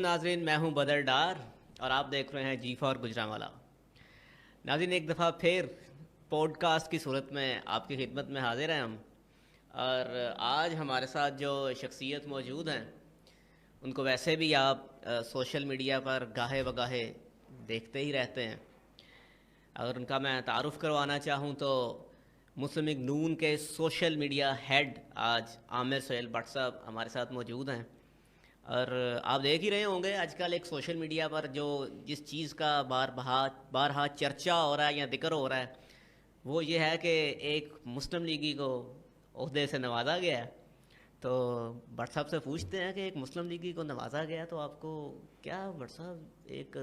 ناظرین، میں ہوں بدر ڈار اور آپ دیکھ رہے ہیں جی فار گجرانوالا۔ ناظرین، ایک دفعہ پھر پوڈ کاسٹ کی صورت میں آپ کی خدمت میں حاضر ہیں ہم، اور آج ہمارے ساتھ جو شخصیت موجود ہیں ان کو ویسے بھی آپ سوشل میڈیا پر گاہے بگاہے دیکھتے ہی رہتے ہیں۔ اگر ان کا میں تعارف کروانا چاہوں تو مسلم لیگ نون کے سوشل میڈیا ہیڈ آج عامر سہیل بٹ صاحب ہمارے ساتھ موجود ہیں۔ اور آپ دیکھ ہی رہے ہوں گے آج کل ایک سوشل میڈیا پر جس چیز کا بارہا چرچا ہو رہا ہے یا ذکر ہو رہا ہے وہ یہ ہے کہ ایک مسلم لیگی کو عہدے سے نوازا گیا ہے۔ تو بٹ صاحب سے پوچھتے ہیں کہ ایک مسلم لیگی کو نوازا گیا تو آپ کو کیا بٹ صاحب ایک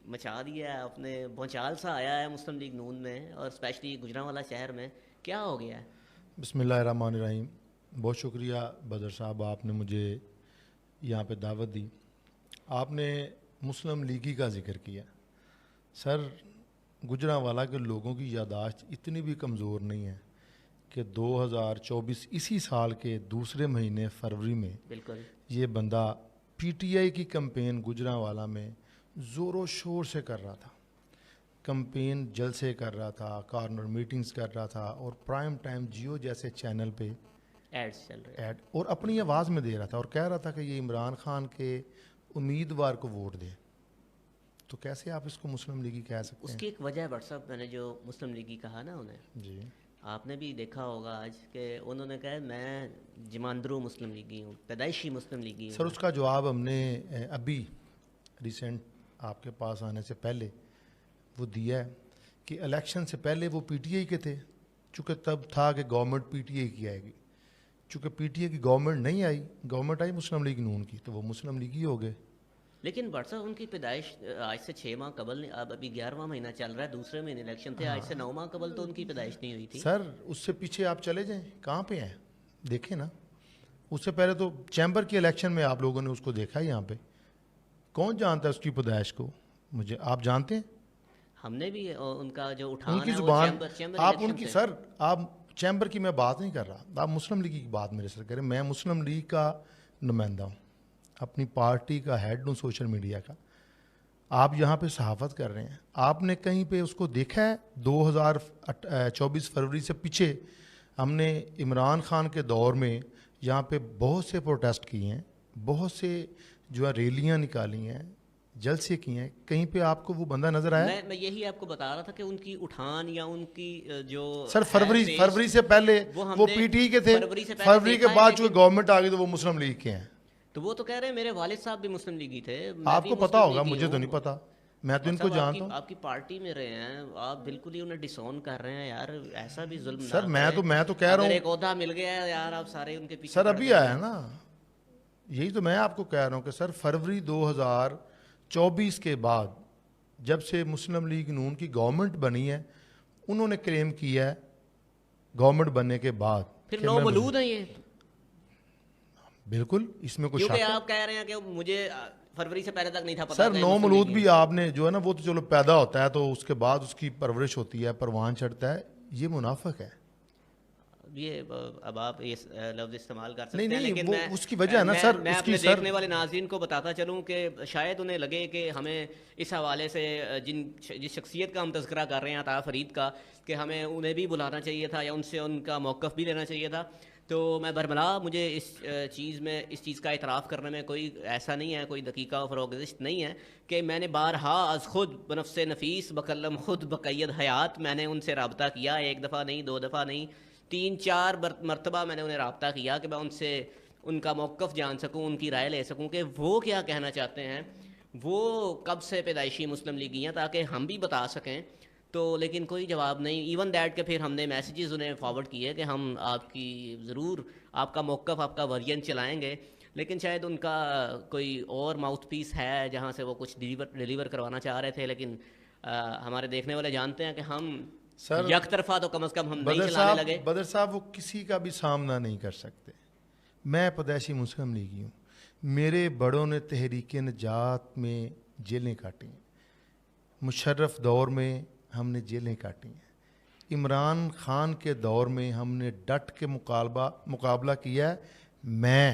مچا دیا ہے، اپنے بھونچال سا آیا ہے مسلم لیگ نون میں اور اسپیشلی گجرانوالا شہر میں، کیا ہو گیا ہے؟ بسم اللہ الرحمن الرحیم۔ بہت شکریہ بدر صاحب، آپ نے مجھے یہاں پہ دعوت دی۔ آپ نے مسلم لیگی کا ذکر کیا۔ سر، گجرانوالا کے لوگوں کی یادداشت اتنی بھی کمزور نہیں ہے کہ 2024 اسی سال کے دوسرے مہینے فروری میں بالکل یہ بندہ پی ٹی آئی کی کمپین گجرانوالا میں زور و شور سے کر رہا تھا، کمپین جلسے کر رہا تھا، کارنر میٹنگز کر رہا تھا، اور پرائم ٹائم جیو جیسے چینل پہ ایڈز چل رہے ہیں ایڈ اور اپنی آواز میں دے رہا تھا، اور کہہ رہا تھا کہ یہ عمران خان کے امیدوار کو ووٹ دے۔ تو کیسے آپ اس کو مسلم لیگی کہہ سکتے اس ہیں؟ کی ایک وجہ ہے بٹ صاحب، میں نے جو مسلم لیگی کہا نا انہیں، جی آپ نے بھی دیکھا ہوگا آج کہ انہوں نے کہا میں جماندرو مسلم لیگی ہوں، پیدائشی مسلم لیگی ہوں۔ سر، اس کا جواب ہم نے ابھی ریسنٹ آپ کے پاس آنے سے پہلے وہ دیا ہے کہ الیکشن سے پہلے وہ پی ٹی آئی کے تھے، چونکہ تب تھا کہ گورنمنٹ پی ٹی آئی کی آئے گی، چونکہ پی ٹی آئی کی گورنمنٹ نہیں آئی، گورنمنٹ آئی مسلم لیگ نون کی، تو وہ مسلم لیگی ہو گئے۔ لیکن بٹ صاحب ان کی پیدائش آج سے 6 ماہ قبل، اب ابھی 11واں مہینہ چل رہا ہے، دوسرے مہینے الیکشن تھے، آج سے 9 ماہ قبل تو ان کی پیدائش نہیں ہوئی تھی۔ سر، اس سے پیچھے آپ چلے جائیں، کہاں پہ ہیں دیکھیں نا۔ اس سے پہلے تو چیمبر کی الیکشن میں آپ لوگوں نے اس کو دیکھا ہے، یہاں پہ کون جانتا ہے اس کی پیدائش کو؟ مجھے آپ جانتے ہیں؟ ہم نے بھی ان کا جو ان اٹھان کی ہے وہ زبان چیمبر آپ ان الیکشن کی، سے۔ سر آپ چیمبر کی میں بات نہیں کر رہا، آپ مسلم لیگ کی بات میرے سے کریں۔ میں مسلم لیگ کا نمائندہ ہوں، اپنی پارٹی کا ہیڈ ہوں سوشل میڈیا کا۔ آپ یہاں پہ صحافت کر رہے ہیں، آپ نے کہیں پہ اس کو دیکھا ہے؟ 2024 فروری سے پیچھے ہم نے عمران خان کے دور میں یہاں پہ بہت سے پروٹیسٹ کیے ہیں، بہت سے جو ہے ریلیاں نکالی ہیں، جلسے کیے ہیں، کہیں پہ آپ کو وہ بندہ نظر آیا؟ میں یہی آپ کو بتا رہا تھا کہ ان کی اٹھان یا ان کی جو سر، ہے فروری سے پہلے ہم وہ نے پی ٹی آئی کے تھے، فروری سے پہلے فروری کے دیکھا ہے، بعد لیکن جو گورنمنٹ آ گئی تو وہ مسلم لیگ کے ہیں۔ تو وہ تو کہہ رہے ہیں میرے والد صاحب بھی مسلم لیگی تھے، میں آپ بھی کو پتا مسلم ہوگا، لیگی مجھے تو ہوں۔ نہیں پتا، میں تو ان کو صاحب جانتا ہوں۔ آپ کی پارٹی میں رہے ہیں، آپ بالکل ہی انہیں ڈسون کر رہے ہیں یار، ایسا بھی ظلم سر، نہ میں کریں۔ تو کہہ رہا اگر ہوں، ایک عہدہ مل گیا ہے یار، آپ سارے ان کے پیچھے سر پڑ ابھی جائیں آیا گے۔ نا، یہی تو میں آپ کو کہہ رہا ہوں کہ سر فروری 2024 کے بعد جب سے مسلم لیگ نون کی گورنمنٹ بنی ہے، انہوں نے کلیم کیا ہے گورنمنٹ بننے کے بعد پھر کہ نو میں مولود ہیں یہ، بالکل اس میں کوئی کیونکہ شک ہے؟ آپ کہہ رہے ہیں کہ مجھے فروری سے پہلے تک نہیں تھا پتا سر، کہ نو مسلم مولود لیگی بھی آپ نے جو ہے نا، وہ تو چلو پیدا ہوتا ہے تو اس کے بعد اس کی پرورش ہوتی ہے، پروان چڑھتا ہے، یہ منافق ہے۔ یہ اب آپ یہ لفظ استعمال کر نہیں سکتے ہیں، نہیں، لیکن وہ اس کی وجہ ہے نا سر، میں اس کی اپنے سر دیکھنے والے ناظرین کو بتاتا چلوں کہ شاید انہیں لگے کہ ہمیں اس حوالے سے جس شخصیت کا ہم تذکرہ کر رہے ہیں عطا فرید کا، کہ ہمیں انہیں بھی بلانا چاہیے تھا یا ان سے ان کا موقف بھی لینا چاہیے تھا۔ تو میں برملا، مجھے اس چیز کا اعتراف کرنے میں کوئی ایسا نہیں ہے، کوئی دقیقہ فروغزش نہیں ہے کہ میں نے بارہا از خود بنفس نفیس بکلم خود بقید حیات میں نے ان سے رابطہ کیا، ایک دفعہ نہیں، 2 دفعہ نہیں، 3-4 مرتبہ میں نے انہیں رابطہ کیا کہ میں ان سے ان کا موقف جان سکوں، ان کی رائے لے سکوں کہ وہ کیا کہنا چاہتے ہیں، وہ کب سے پیدائشی مسلم لیگی ہیں، تاکہ ہم بھی بتا سکیں۔ تو لیکن کوئی جواب نہیں، ایون دیٹ کہ پھر ہم نے میسیجز انہیں فارورڈ کیے کہ ہم آپ کی ضرور آپ کا موقف، آپ کا ورژن چلائیں گے، لیکن شاید ان کا کوئی اور ماؤتھ پیس ہے جہاں سے وہ کچھ ڈیلیور کروانا چاہ رہے تھے، لیکن ہمارے دیکھنے والے جانتے ہیں کہ ہم سر یک طرفہ تو کم از کم ہم نہیں چلانے لگے۔ بدر صاحب وہ کسی کا بھی سامنا نہیں کر سکتے۔ میں پیدائشی مسلم لیگی ہوں، میرے بڑوں نے تحریک نجات میں جیلیں کاٹی ہیں، مشرف دور میں ہم نے جیلیں کاٹی ہیں، عمران خان کے دور میں ہم نے ڈٹ کے مقابلہ کیا ہے۔ میں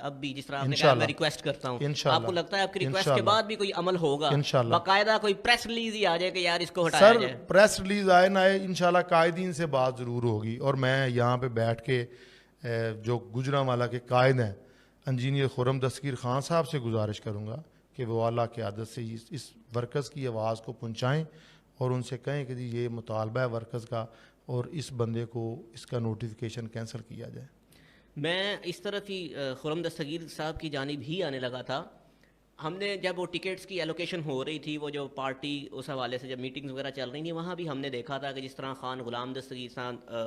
اب بھی جس طرح آپ نے کہا میں ریکویسٹ کرتا ہوں, آپ کو لگتا ہے آپ کی ریکویسٹ کے بعد بھی کوئی عمل ہوگا, باقاعدہ کوئی پریس ریلیز ہی آ جائے کہ یار اس کو ہٹایا جائے؟ سر پریس ریلیز آئے نہ آئے انشاءاللہ قائدین سے بات ضرور ہوگی, اور میں یہاں پہ بیٹھ کے جو گجرانوالہ کے قائد ہیں انجینئر خرم دستگیر خان صاحب سے گزارش کروں گا کہ وہ اعلیٰ قیادت سے اس ورکرز کی آواز کو پہنچائیں اور ان سے کہیں کہ جی یہ مطالبہ ہے ورکرز کا اور اس بندے کو اس کا نوٹیفیکیشن کینسل کیا جائے. میں اس طرف ہی خرم دستگیر صاحب کی جانب ہی آنے لگا تھا. ہم نے جب وہ ٹکٹس کی ایلوکیشن ہو رہی تھی, وہ جو پارٹی اس حوالے سے جب میٹنگز وغیرہ چل رہی تھیں, وہاں بھی ہم نے دیکھا تھا کہ جس طرح خان غلام دستگیر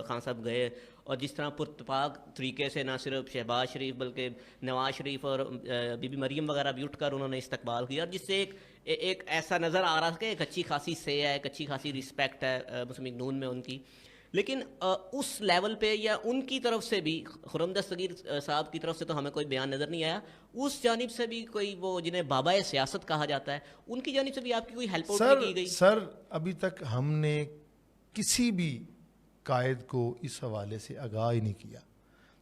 خان صاحب گئے اور جس طرح پرتپاک طریقے سے نہ صرف شہباز شریف بلکہ نواز شریف اور بی بی مریم وغیرہ بھی اٹھ کر انہوں نے استقبال کیا, جس سے ایک ایسا نظر آ رہا تھا کہ ایک اچھی خاصی سے ہے, ایک اچھی خاصی رسپیکٹ ہے مسلم لیگ نون میں ان کی. لیکن اس لیول پہ یا ان کی طرف سے بھی, خرم دستگیر صاحب کی طرف سے تو ہمیں کوئی بیان نظر نہیں آیا, اس جانب سے بھی کوئی وہ جنہیں بابا سیاست کہا جاتا ہے ان کی جانب سے بھی آپ کی کوئی ہیلپ آؤٹ کی گئی؟ سر ابھی تک ہم نے کسی بھی قائد کو اس حوالے سے آگاہ ہی نہیں کیا.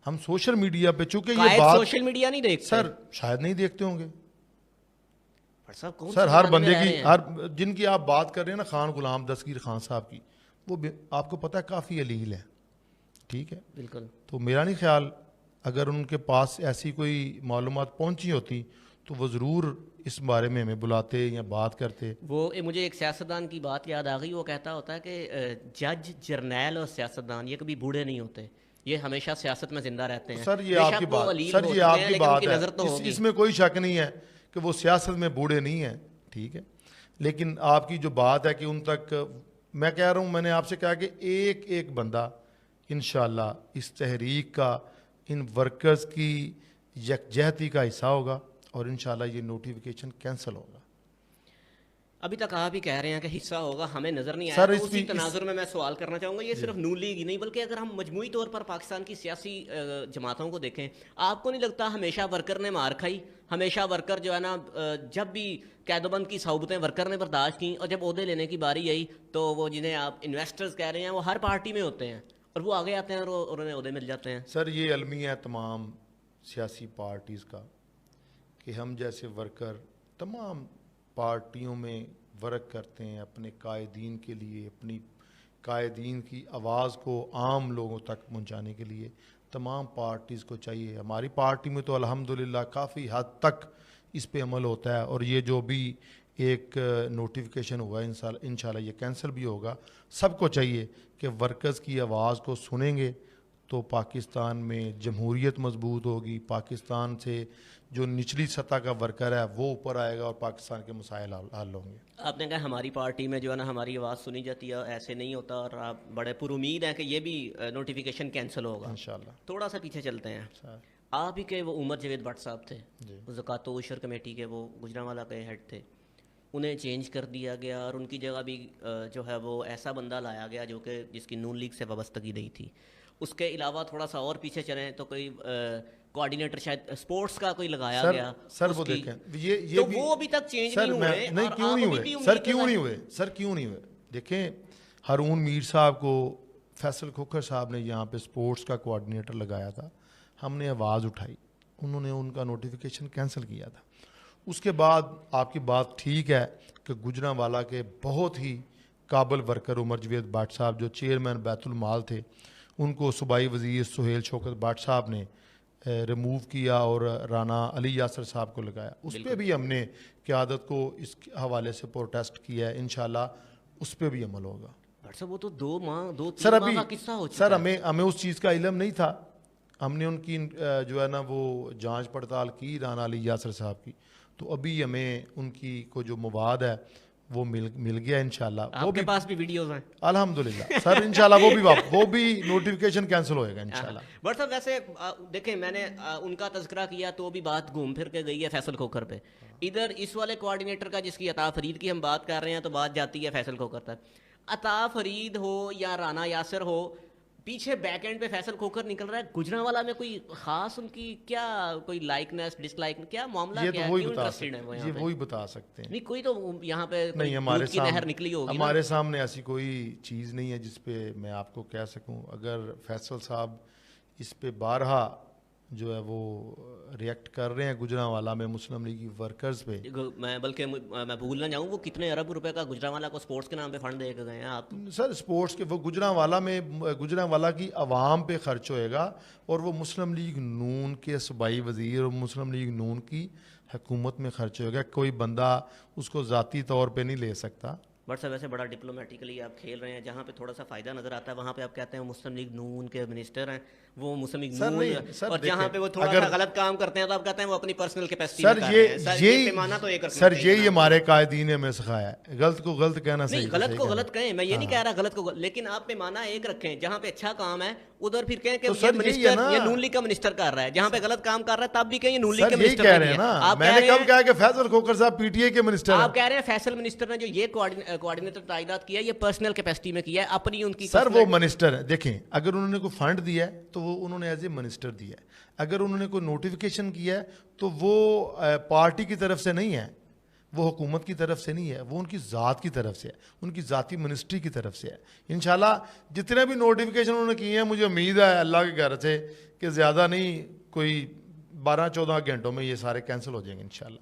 ہم سوشل میڈیا پہ چونکہ یہ بات سوشل میڈیا نہیں دیکھتے سر, شاید نہیں دیکھتے ہوں گے سر. ہر بندے کی جن کی آپ بات کر رہے ہیں نا, خان غلام دستگیر خان صاحب کی, وہ آپ کو پتہ ہے کافی علیل ہے, ٹھیک ہے بالکل. تو میرا نہیں خیال اگر ان کے پاس ایسی کوئی معلومات پہنچی ہوتی تو وہ ضرور اس بارے میں ہمیں بلاتے یا بات کرتے. وہ مجھے ایک سیاستدان کی بات یاد آ گئی, وہ کہتا ہوتا ہے کہ جج, جرنیل اور سیاستدان یہ کبھی بوڑھے نہیں ہوتے, یہ ہمیشہ سیاست میں زندہ رہتے ہیں. سر یہ آپ کی بات, سر یہ آپ کی بات ہے, اس میں کوئی شک نہیں ہے کہ وہ سیاست میں بوڑھے نہیں ہیں, ٹھیک ہے, لیکن آپ کی جو بات ہے کہ ان تک, میں کہہ رہا ہوں, میں نے آپ سے کہا کہ ایک ایک بندہ انشاءاللہ اس تحریک کا, ان ورکرز کی یکجہتی کا حصہ ہوگا اور انشاءاللہ یہ نوٹیفیکیشن کینسل ہوگا. ابھی تک آپ ہی کہہ رہے ہیں کہ حصہ ہوگا, ہمیں نظر نہیں آیا. اسی تناظر میں سوال کرنا چاہوں گا, یہ صرف نون لیگ ہی نہیں بلکہ اگر ہم مجموعی طور پر پاکستان کی سیاسی جماعتوں کو دیکھیں, آپ کو نہیں لگتا ہمیشہ ورکر نے مار کھائی, ہمیشہ ورکر جو ہے نا, جب بھی قید و بند کی صحبتیں ورکر نے برداشت کیں, اور جب عہدے لینے کی باری آئی تو وہ جنہیں آپ انویسٹرز کہہ رہے ہیں وہ ہر پارٹی میں ہوتے ہیں اور وہ آگے آتے ہیں اور انہیں عہدے مل جاتے ہیں. سر یہ المیہ ہے تمام سیاسی پارٹیز کا کہ ہم جیسے ورکر تمام پارٹیوں میں ورک کرتے ہیں اپنے قائدین کے لیے, اپنی قائدین کی آواز کو عام لوگوں تک پہنچانے کے لیے تمام پارٹیز کو چاہیے. ہماری پارٹی میں تو الحمدللہ کافی حد تک اس پہ عمل ہوتا ہے, اور یہ جو بھی ایک نوٹیفیکیشن ہوا ہے انشاءاللہ یہ کینسل بھی ہوگا. سب کو چاہیے کہ ورکرز کی آواز کو سنیں گے تو پاکستان میں جمہوریت مضبوط ہوگی, پاکستان سے جو نچلی سطح کا ورکر ہے وہ اوپر آئے گا اور پاکستان کے مسائل حل ہوں گے. آپ نے کہا ہماری پارٹی میں جو ہے نا ہماری آواز سنی جاتی ہے, ایسے نہیں ہوتا, اور آپ بڑے پر امید ہیں کہ یہ بھی نوٹیفیکیشن کینسل ہوگا انشاءاللہ. تھوڑا سا پیچھے چلتے ہیں, آپ ہی کے وہ عمر جاوید بٹ صاحب تھے, زکوٰۃ و عشر کمیٹی کے, وہ گجرانوالہ کے ہیڈ تھے, انہیں چینج کر دیا گیا اور ان کی جگہ بھی جو ہے وہ ایسا بندہ لایا گیا جو کہ جس کی نون لیگ سے وابستگی نہیں تھی. اس کے علاوہ تھوڑا سا اور پیچھے چلیں تو کوئی کوآرڈینیٹر شاید اسپورٹس کا کوئی لگایا گیا. سر وہ دیکھیں یہ تو وہ ابھی تک چینج نہیں ہوئے. نہیں کیوں نہیں ہوئے سر, کیوں نہیں ہوئے سر, کیوں نہیں ہوئے؟ دیکھیں ہارون میر صاحب کو فیصل کھوکھر صاحب نے یہاں پہ اسپورٹس کا کوآرڈینیٹر لگایا تھا, ہم نے آواز اٹھائی, انہوں نے ان کا نوٹیفیکیشن کینسل کیا تھا. اس کے بعد آپ کی بات ٹھیک ہے کہ گجرانوالہ کے بہت ہی قابل ورکر عمر جاوید بٹ صاحب جو چیئرمین بیت المال تھے, ان کو صوبائی وزیر سہیل شوکت بٹ صاحب نے ریموو کیا اور رانا علی یاسر صاحب کو لگایا. اس پہ بھی ہم نے قیادت کو اس حوالے سے پروٹیسٹ کیا ہے, انشاءاللہ اس پہ بھی عمل ہوگا. وہ تو 2 ماہ 2-3 سر ماہ کا قصہ ہو چکا. سر ہمیں اس چیز کا علم نہیں تھا, ہم نے ان کی جو ہے نا وہ جانچ پڑتال کی رانا علی یاسر صاحب کی, تو ابھی ہمیں ان کی کو جو مواد ہے وہ مل گیا انشاءاللہ. آپ کے پاس بھی ویڈیوز ہیں الحمدللہ سر, انشاءاللہ وہ بھی نوٹیفیکیشن کینسل ہوئے گا انشاءاللہ. بٹ صاحب ویسے دیکھیں میں نے ان کا تذکرہ کیا تو بھی بات گھوم پھر کے گئی ہے فیصل کھوکھر پہ. ادھر اس والے کوآرڈینیٹر کا جس کی عطا فرید کی ہم بات کر رہے ہیں تو بات جاتی ہے فیصل کھوکھر تک. عطا فرید ہو یا رانا یاسر ہو, پیچھے بیک اینڈ پہ فیصل کھوکھر نکل رہا ہے. گجرانوالہ میں کوئی خاص ان کی کیا کوئی لائکنس ڈس لائک کیا معاملہ کیا ہے, کیوں انٹرسٹڈ ہیں وہ یہاں پہ؟ یہ وہی بتا سکتے ہیں. نہیں کوئی تو یہاں پہ نہیں, دودھ کی نہر نکلی ہوگی. ہمارے سامنے ایسی کوئی چیز نہیں ہے جس پہ میں آپ کو کہہ سکوں. اگر فیصل صاحب اس پہ بارہا جو ہے وہ ریئیکٹ کر رہے ہیں گجرانوالہ میں مسلم لیگ کی ورکرز پہ. میں بلکہ میں بھول نہ جاؤں وہ کتنے ارب روپے کا گجرانوالہ کو سپورٹس کے نام پہ فنڈ دے کے گئے ہیں آپ. سر اسپورٹس کے وہ گجرانوالہ میں گجرانوالہ کی عوام پہ خرچ ہوئے گا اور وہ مسلم لیگ نون کے صوبائی وزیر اور مسلم لیگ نون کی حکومت میں خرچ ہوئے گا. کوئی بندہ اس کو ذاتی طور پہ نہیں لے سکتا. بٹ سر ویسے بڑا ڈپلومیٹکلی آپ کھیل رہے ہیں, جہاں پہ تھوڑا سا فائدہ نظر آتا ہے وہاں پہ آپ کہتے ہیں مسلم لیگ نون کے منسٹر ہیں, وہ مسلم لیگ نون, اور جہاں پہ وہ تھوڑا سا غلط کام کرتے ہیں تو آپ کہتے ہیں وہ اپنی پرسنل کیپیسٹی میں کر رہے ہیں. سر یہ پیمانہ تو ایک رکھنا سر یہی ہمارے قائدین نے ہمیں سکھایا ہے, غلط کو غلط کہنا صحیح. نہیں, غلط کو غلط کہیں, میں یہ نہیں کہہ رہا غلط کو, لیکن آپ پیمانہ ایک رکھیں. جہاں پہ اچھا کام ہے ادھر پھر کہیں کہ یہ منسٹر یہ نون لیگ کا منسٹر کر رہا ہے, جہاں پہ غلط کام کر رہا ہے تب بھی کہیں یہ نون لیگ کے منسٹر کہہ رہے ہیں نا. میں نے کب کہا کہ فیصل کھوکھر صاحب پی ٹی اے کے منسٹر ہیں. آپ کہہ رہے ہیں فیصل منسٹر نے جو یہ کوآرڈینیٹر تعینات کیا یہ پرسنل کیپیسٹی میں کیا ہے اپنی ان کی. سر وہ منسٹر ہے, دیکھیں اگر انہوں نے کوئی فنڈ دیا ہے تو وہ انہوں نے ایز اے منسٹر دیا ہے. اگر انہوں نے کوئی نوٹیفیکیشن کیا ہے تو وہ پارٹی کی طرف سے نہیں ہے, وہ حکومت کی طرف سے نہیں ہے, وہ ان کی ذات کی طرف سے ہے, ان کی ذاتی منسٹری کی طرف سے ہے. انشاءاللہ جتنے بھی نوٹیفیکیشن انہوں نے کیے ہیں مجھے امید ہے اللہ کے گھر سے کہ زیادہ نہیں, کوئی 12-14 گھنٹوں میں یہ سارے کینسل ہو جائیں گے انشاءاللہ.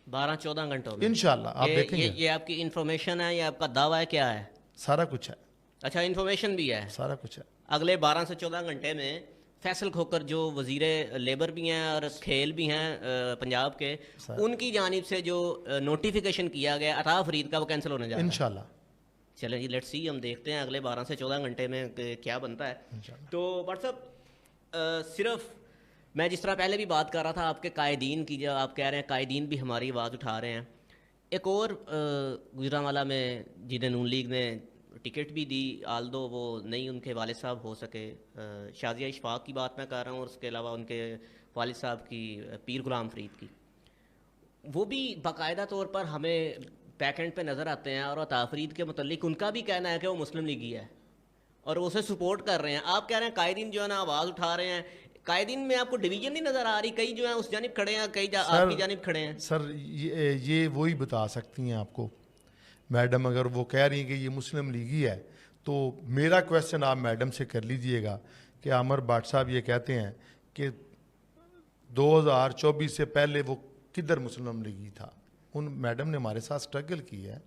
12-14 گھنٹوں میں انشاءاللہ آپ دیکھیں گے. یہ آپ کی انفارمیشن ہے یا آپ کا دعویٰ ہے, کیا ہے؟ سارا کچھ ہے. اچھا, انفارمیشن بھی ہے, سارا کچھ ہے. اگلے 12 سے 14 گھنٹے میں فیصل کھوکھر جو وزیر لیبر بھی ہیں اور کھیل بھی ہیں پنجاب کے, ان کی جانب سے جو نوٹیفیکیشن کیا گیا عطا فرید کا وہ کینسل ہونے جا رہا ہے انشاءاللہ. چلیں جی, لیٹس سی, ہم دیکھتے ہیں اگلے 12 سے 14 گھنٹے میں کیا بنتا ہے. تو واٹس اپ صرف میں جس طرح پہلے بھی بات کر رہا تھا آپ کے قائدین کی, جو آپ کہہ رہے ہیں قائدین بھی ہماری آواز اٹھا رہے ہیں. ایک اور گجرانوالہ میں جنہیں نون لیگ نے ٹکٹ بھی دی, آلدو وہ نہیں ان کے والد صاحب ہو سکے, شازیہ اشفاق کی بات میں کر رہا ہوں, اور اس کے علاوہ ان کے والد صاحب کی پیر غلام فرید کی, وہ بھی باقاعدہ طور پر ہمیں بیک اینڈ پہ نظر آتے ہیں. اور عطا فرید کے متعلق ان کا بھی کہنا ہے کہ وہ مسلم لیگی ہے اور اسے سپورٹ کر رہے ہیں. آپ کہہ رہے ہیں قائدین جو ہے نا آواز اٹھا رہے ہیں, قائدین میں آپ کو ڈویژن نہیں نظر آ رہی, کئی جو ہیں اس جانب کھڑے ہیں, کئی آپ کی جانب کھڑے ہیں. سر یہ وہی بتا سکتی ہیں آپ کو میڈم, اگر وہ کہہ رہی ہیں کہ یہ مسلم لیگی ہے تو میرا کویسچن آپ میڈم سے کر لیجئے گا کہ عامر بٹ صاحب یہ کہتے ہیں کہ 2024 سے پہلے وہ کدھر مسلم لیگی تھا. ان میڈم نے ہمارے ساتھ سٹرگل کی ہے,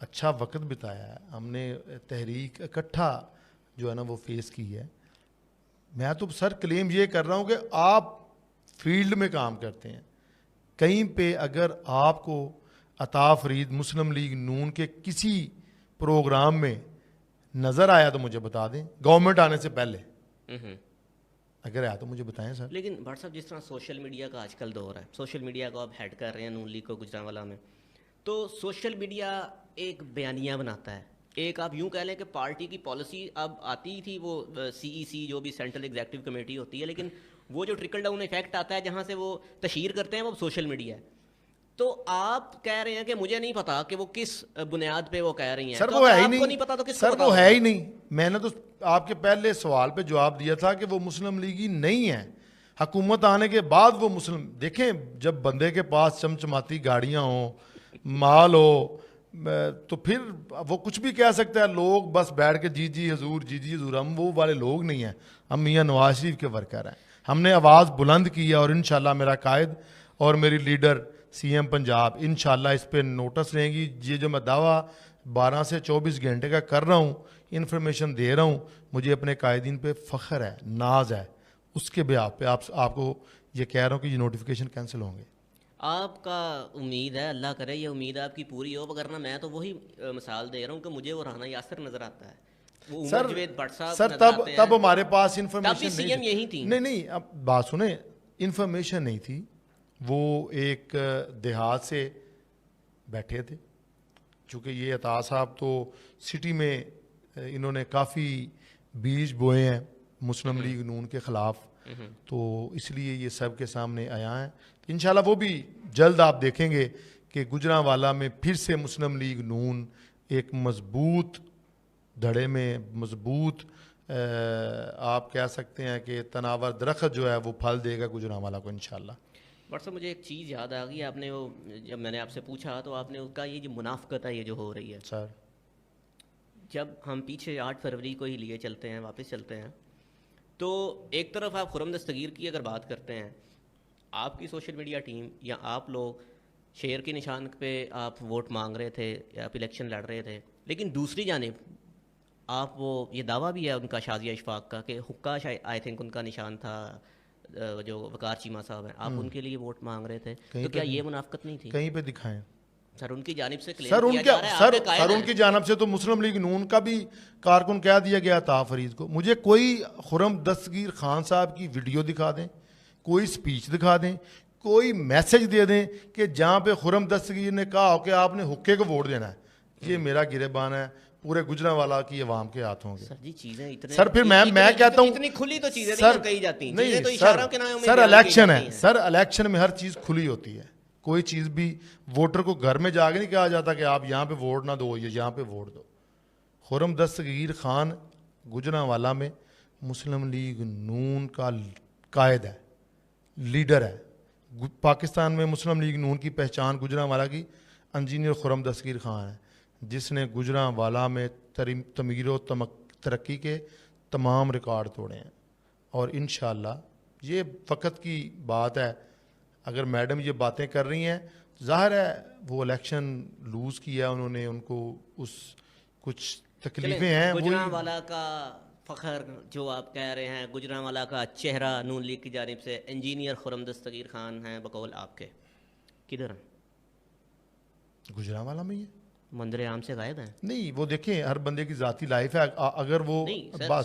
اچھا وقت بتایا ہے, ہم نے تحریک اکٹھا جو ہے نا وہ فیس کی ہے. میں تو سر کلیم یہ کر رہا ہوں کہ آپ فیلڈ میں کام کرتے ہیں, کہیں پہ اگر آپ کو عطا فرید مسلم لیگ نون کے کسی پروگرام میں نظر آیا تو مجھے بتا دیں, گورنمنٹ آنے سے پہلے اگر آیا تو مجھے بتائیں سر. لیکن بھٹ صاحب جس طرح سوشل میڈیا کا آج کل دور ہے, سوشل میڈیا کو آپ ہیڈ کر رہے ہیں نون لیگ کو گجرانوالہ میں, تو سوشل میڈیا ایک بیانیہ بناتا ہے, ایک آپ یوں کہہ لیں کہ پارٹی کی پالیسی اب آتی تھی وہ CEC جو بھی سینٹرل ایگزیکٹو کمیٹی ہوتی ہے, لیکن وہ جو ٹرکل ڈاؤن ایفیکٹ آتا ہے جہاں سے وہ تشہیر کرتے ہیں وہ سوشل میڈیا ہے. تو آپ کہہ رہے ہیں کہ مجھے نہیں پتا کہ وہ کس بنیاد پہ وہ کہہ رہی ہیں. سر وہ ہے ہی نہیں, نہیں پتا تو کس سر وہ ہے ہی نہیں. میں نے تو آپ کے پہلے سوال پہ جواب دیا تھا کہ وہ مسلم لیگی نہیں ہے. حکومت آنے کے بعد وہ مسلم, دیکھیں جب بندے کے پاس چمچماتی گاڑیاں ہوں, مال ہو, تو پھر وہ کچھ بھی کہہ سکتا ہے. لوگ بس بیٹھ کے جی جی حضور, جی جی حضور, ہم وہ والے لوگ نہیں ہیں. ہم میاں نواز شریف کے ورکر ہیں. ہم نے آواز بلند کی ہے اور انشاءاللہ میرا قائد اور میری لیڈر CM پنجاب انشاءاللہ اس پہ نوٹس لیں گی. یہ جو میں دعویٰ 12 سے 24 گھنٹے کا کر رہا ہوں, انفارمیشن دے رہا ہوں, مجھے اپنے قائدین پہ فخر ہے, ناز ہے. اس کے بیاپ پہ آپ کو یہ کہہ رہا ہوں کہ یہ نوٹیفیکیشن کینسل ہوں گے. آپ کا امید ہے, اللہ کرے یہ امید آپ کی پوری ہو, وگرنہ میں تو وہی مثال دے رہا ہوں کہ مجھے وہ رانا یاسر نظر آتا ہے, وہ عمر جوید بٹ صاحب سر تب ہمارے پاس انفارمیشن یہی تھی. نہیں, اب بات سنیں, انفارمیشن نہیں تھی. وہ ایک دیہات سے بیٹھے تھے, چونکہ یہ عطا صاحب تو سٹی میں انہوں نے کافی بیج بوئے ہیں مسلم لیگ نون کے خلاف, تو اس لیے یہ سب کے سامنے آیا ہیں. انشاءاللہ وہ بھی جلد آپ دیکھیں گے کہ گجرانوالہ میں پھر سے مسلم لیگ نون ایک مضبوط دھڑے میں, مضبوط آپ کہہ سکتے ہیں کہ تناور درخت جو ہے وہ پھل دے گا گجرانوالہ کو انشاءاللہ. بٹ صاحب مجھے ایک چیز یاد آ گئی, آپ نے وہ جب میں نے آپ سے پوچھا تو آپ نے اس کا یہ جو منافقت ہے یہ جو ہو رہی ہے سر, جب ہم پیچھے 8 فروری کو ہی لیے چلتے ہیں, واپس چلتے ہیں, تو ایک طرف آپ خرم دستگیر کی اگر بات کرتے ہیں، آپ کی سوشل میڈیا ٹیم یا آپ لوگ شیر کے نشان پہ آپ ووٹ مانگ رہے تھے یا آپ الیکشن لڑ رہے تھے، لیکن دوسری جانب آپ وہ یہ دعویٰ بھی ہے ان کا شازیہ اشفاق کا کہ حقہ آئی تھنک ان کا نشان تھا، جو وقار چیمہ صاحب ہیں، آپ ان کے لیے ووٹ مانگ رہے تھے، تو کیا یہ منافقت نہیں تھی؟ کہیں پہ دکھائیں سر ان کی جانب سے سر کلیم ان کیا کے جا رہا ہے، آپ کے قائل سر ان ہیں۔ کی جانب سے تو مسلم لیگ نون کا بھی کارکن کہہ دیا گیا تھا فرید کو، مجھے کوئی خرم دستگیر خان صاحب کی ویڈیو دکھا دیں، کوئی سپیچ دکھا دیں، کوئی میسج دے دیں کہ جہاں پہ خرم دستگیر نے کہا ہو کہ آپ نے حقے کو ووٹ دینا ہے، یہ میرا گریبان ہے، پورے گجرانوالہ کی عوام کے ہاتھ ہوں گے۔ سر جی چیزیں اتنے سر پھر میں کہتا ہوں اتنی کھلی تو چیزیں نہیں کہی جاتی، چیزیں تو اشاروں کے نام میں سر الیکشن ہے، سر الیکشن میں ہر چیز کھلی ہوتی ہے، کوئی چیز بھی ووٹر کو گھر میں جا کے نہیں کہا جاتا کہ آپ یہاں پہ ووٹ نہ دو یا یہاں پہ ووٹ دو۔ خرم دستگیر خان گجرانوالہ میں مسلم لیگ نون کا قائد ہے، لیڈر ہے۔ پاکستان میں مسلم لیگ نون کی پہچان گجرانوالہ کی انجینئر خرم دستگیر خان ہے، جس نے گجرانوالہ میں تعمیر و ترقی کے تمام ریکارڈ توڑے ہیں، اور انشاءاللہ یہ وقت کی بات ہے۔ اگر میڈم یہ باتیں کر رہی ہیں، ظاہر ہے وہ الیکشن لوز کیا انہوں نے، ان کو اس کچھ تکلیفیں ہیں، گجرانوالہ کا فخر جو آپ کہہ رہے ہیں، گجرانوالہ کا چہرہ نون لیگ کی جانب سے انجینئر خرم دستگیر خان ہیں بقول آپ کے، کدھر ہیں؟ گجرانوالہ میں یہ منظر عام سے غائب ہیں؟ نہیں، وہ دیکھیں ہر بندے کی ذاتی لائف ہے، اگر وہ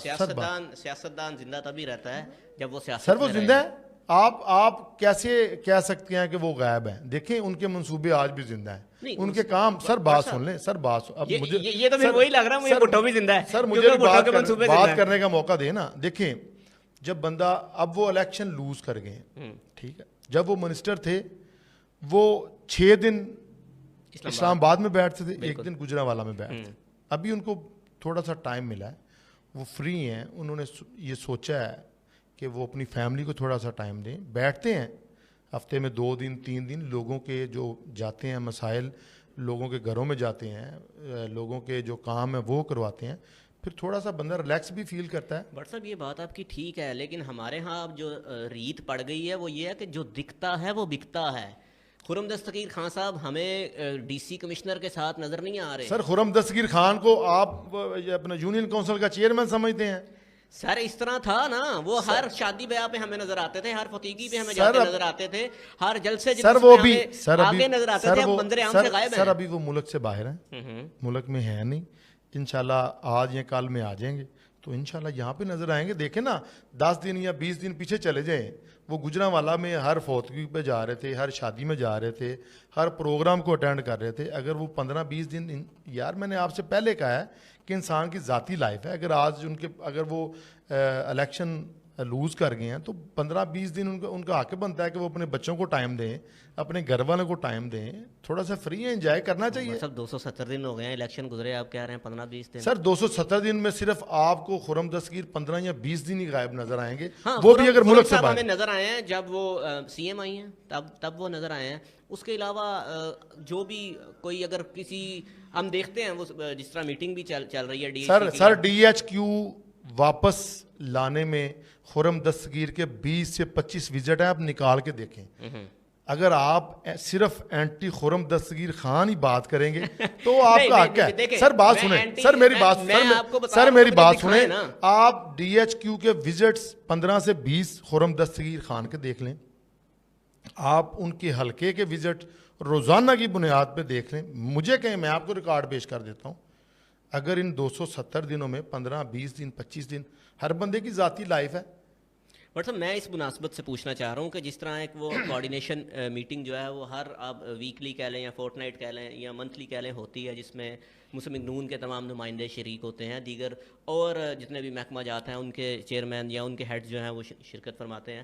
سیاستدان زندہ تبھی رہتا ہے جب وہ سیاست سر وہ زندہ ہے۔ آپ کیسے کہہ سکتے ہیں کہ وہ غائب ہیں؟ دیکھیں ان کے منصوبے آج بھی زندہ ہیں، ان کے کام۔ سر بات سن لیں، سر بات اب مجھے یہ تو پھر وہی لگ رہا ہے مجھے بھٹو بھی زندہ ہے، سر مجھے بھی بات کرنے کا موقع دے نا۔ دیکھیں جب بندہ، اب وہ الیکشن لوز کر گئے ہیں، ٹھیک ہے، جب وہ منسٹر تھے وہ 6 دن اسلام آباد میں بیٹھتے تھے، 1 دن گجرانوالہ میں بیٹھتے تھے۔ ابھی ان کو تھوڑا سا ٹائم ملا ہے، وہ فری ہیں، انہوں نے یہ سوچا ہے کہ وہ اپنی فیملی کو تھوڑا سا ٹائم دیں، بیٹھتے ہیں ہفتے میں 2 دن 3 دن، لوگوں کے جو جاتے ہیں مسائل، لوگوں کے گھروں میں جاتے ہیں، لوگوں کے جو کام ہے وہ کرواتے ہیں، پھر تھوڑا سا بندہ ریلیکس بھی فیل کرتا ہے۔ بٹ صاحب یہ بات آپ کی ٹھیک ہے، لیکن ہمارے ہاں اب جو ریت پڑ گئی ہے وہ یہ ہے کہ جو دکھتا ہے وہ بکتا ہے۔ خرم دستگیر خان صاحب ہمیں ڈی سی کمشنر کے ساتھ نظر نہیں آ رہے۔ سر خرم دستگیر خان کو آپ اپنا یونین کونسل کا چیئرمین سمجھتے ہیں؟ سر اس طرح تھا نا، وہ ہر شادی بیاہ پہ ہمیں نظر آتے تھے، ہر فتیگی پہ ہمیں جاتے نظر آتے تھے، ہر جلسے آگے نظر آتے تھے، منظر عام سے غائب ہیں۔ سر ابھی وہ ملک سے باہر ہیں، ملک میں ہیں نہیں، انشاءاللہ آج یا کل میں آ جائیں گے تو انشاءاللہ یہاں پہ نظر آئیں گے۔ دیکھیں نا 10 دن یا 20 دن پیچھے چلے جائیں، وہ گجرانوالہ میں ہر فوتگی پہ جا رہے تھے، ہر شادی میں جا رہے تھے، ہر پروگرام کو اٹینڈ کر رہے تھے۔ اگر وہ 15-20 دن، یار میں نے آپ سے پہلے کہا ہے کہ انسان کی ذاتی لائف ہے، اگر آج اگر وہ الیکشن لوز کر گئے ہیں تو 15-20 دن ان کا حق بنتا ہے کہ وہ اپنے بچوں کو ٹائم دیں، اپنے گھر والوں کو ٹائم دیں، تھوڑا سا فری ہے، انجوائے کرنا چاہیے۔ سب 270 دن ہو گئے ہیں الیکشن گزرے، آپ کہہ رہے ہیں 15-20 دن؟ سر 270 دن میں صرف آپ کو خرم دستگیر 15 یا 20 دن ہی غائب نظر آئیں گے، وہ بھی اگر ملک سے باہر۔ ہمیں نظر آئے ہیں جب وہ سی ایم آئی ہیں، تب وہ نظر آئے ہیں۔ اس کے علاوہ جو بھی کوئی اگر کسی ہم دیکھتے ہیں وہ جس طرح میٹنگ بھی چل رہی ہے سر ڈی ایچ کیو واپس لانے میں خرم دستگیر کے 20 سے 25 وزٹ ہیں، آپ نکال کے دیکھیں۔ اگر آپ صرف اینٹی خرم دستگیر خان ہی بات کریں گے تو آپ کا حق ہے۔ سر بات سنیں، سر میری بات سنیں، آپ ڈی ایچ کیو کے وزٹس 15 سے 20 خرم دستگیر خان کے دیکھ لیں، آپ ان کے حلقے کے وزٹ روزانہ کی بنیاد پہ دیکھ لیں، مجھے کہیں میں آپ کو ریکارڈ پیش کر دیتا ہوں۔ اگر ان 270 دنوں میں 15-20 دن 25 دن، ہر بندے کی ذاتی لائف ہے۔ بٹ صاحب میں اس مناسبت سے پوچھنا چاہ رہا ہوں کہ جس طرح ایک وہ کوارڈینیشن میٹنگ جو ہے وہ ہر آپ ویکلی کہہ لیں یا فورٹ نائٹ کہہ لیں یا منتھلی کہہ لیں ہوتی ہے، جس میں مسلم لیگ نون کے تمام نمائندے شریک ہوتے ہیں، دیگر اور جتنے بھی محکمہ جات ہیں ان کے چیئرمین یا ان کے ہیڈز جو ہیں وہ شرکت فرماتے ہیں،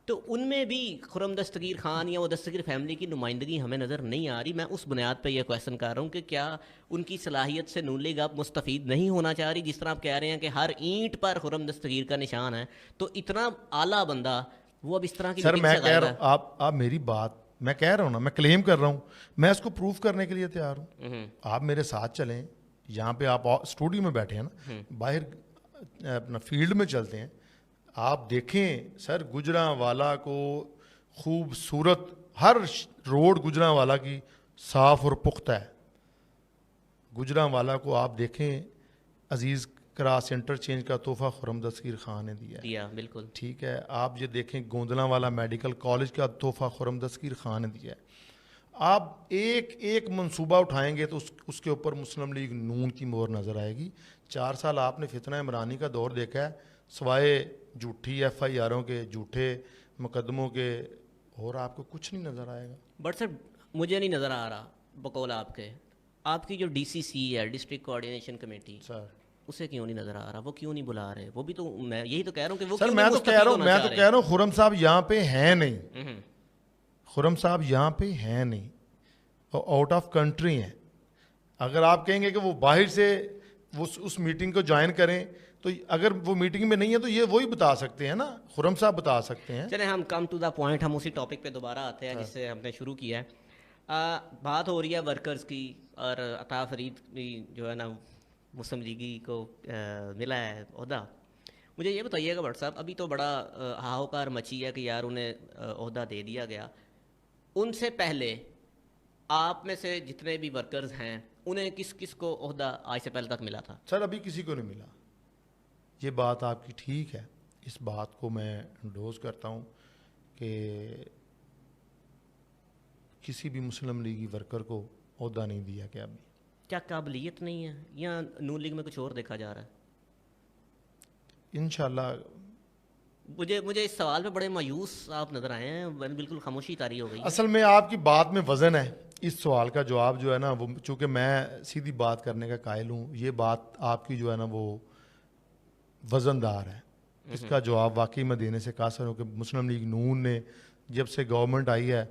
تو ان میں بھی خرم دستگیر خان یا وہ دستگیر فیملی کی نمائندگی ہمیں نظر نہیں آ رہی۔ میں اس بنیاد پہ یہ کویشچن کر رہا ہوں کہ کیا ان کی صلاحیت سے نون لیگ اب مستفید نہیں ہونا چاہ رہی؟ جس طرح آپ کہہ رہے ہیں کہ ہر اینٹ پر خرم دستگیر کا نشان ہے، تو اتنا اعلیٰ بندہ وہ اب اس طرح کی سر میں کہہ رہا ہوں، آپ میری بات میں کہہ رہا ہوں نا، میں کلیم کر رہا ہوں، میں اس کو پروف کرنے کے لیے تیار ہوں۔ آپ میرے ساتھ چلیں، یہاں پہ آپ اسٹوڈیو میں بیٹھے ہیں نا، باہر اپنا فیلڈ میں چلتے ہیں، آپ دیکھیں سر گجرانوالہ کو خوبصورت ہر روڈ گجرانوالہ کی صاف اور پختہ ہے. گجرانوالہ کو آپ دیکھیں عزیز کراس انٹرچینج کا تحفہ خرم دستگیر خان نے دیا ہے. دیا بالکل ٹھیک ہے. آپ یہ دیکھیں گوندلاں میڈیکل کالج کا تحفہ خرم دستگیر خان نے دیا ہے. آپ ایک ایک منصوبہ اٹھائیں گے تو اس کے اوپر مسلم لیگ نون کی مہر نظر آئے گی. 4 سال آپ نے فتنہ عمرانی کا دور دیکھا ہے, سوائے جھوٹی ایف آئی آروں کے, جھوٹے مقدموں کے, اور آپ کو کچھ نہیں نظر آئے گا. بٹ سر مجھے نہیں نظر آ رہا بقول آپ کی جو ڈی سی سی ہے ڈسٹرکٹ کوآرڈینیشن کمیٹی, سر اسے کیوں نہیں نظر آ رہا, وہ کیوں نہیں بلا رہے؟ وہ بھی تو میں یہی تو کہہ رہا ہوں کہ وہ سر میں تو کہہ رہا ہوں خرم صاحب یہاں پہ ہیں نہیں. خرم صاحب یہاں پہ ہیں نہیں, وہ آؤٹ آف کنٹری ہیں. اگر آپ کہیں گے کہ وہ باہر سے اس میٹنگ کو جوائن کریں تو اگر وہ میٹنگ میں نہیں ہے تو یہ وہی بتا سکتے ہیں نا, خرم صاحب بتا سکتے ہیں. چلیں ہم کم ٹو دا پوائنٹ, ہم اسی ٹاپک پہ دوبارہ آتے ہیں جس سے ہم نے شروع کیا ہے. بات ہو رہی ہے ورکرز کی, اور عطا فرید بھی جو ہے نا مسلم لیگی کو ملا ہے عہدہ. مجھے یہ بتائیے گا بٹ صاحب, ابھی تو بڑا ہاہوکار مچی ہے کہ یار انہیں عہدہ دے دیا گیا. ان سے پہلے آپ میں سے جتنے بھی ورکرز ہیں انہیں کس کس کو عہدہ آج سے پہلے تک ملا تھا؟ سر ابھی کسی کو نہیں ملا. یہ بات آپ کی ٹھیک ہے, اس بات کو میں انڈوز کرتا ہوں کہ کسی بھی مسلم لیگی ورکر کو عہدہ نہیں دیا گیا. ابھی کیا قابلیت نہیں ہے یا نون لیگ میں کچھ اور دیکھا جا رہا ہے؟ انشاءاللہ مجھے اس سوال پہ بڑے مایوس آپ نظر آئے ہیں, بالکل خاموشی طاری ہو گئی. اصل میں آپ کی بات میں وزن ہے. اس سوال کا جواب جو ہے نا وہ, چونکہ میں سیدھی بات کرنے کا قائل ہوں, یہ بات آپ کی جو ہے نا وہ وزن دار ہے. اس کا جواب واقعی میں دینے سے قاصر ہوں کہ مسلم لیگ نون نے جب سے گورنمنٹ آئی ہے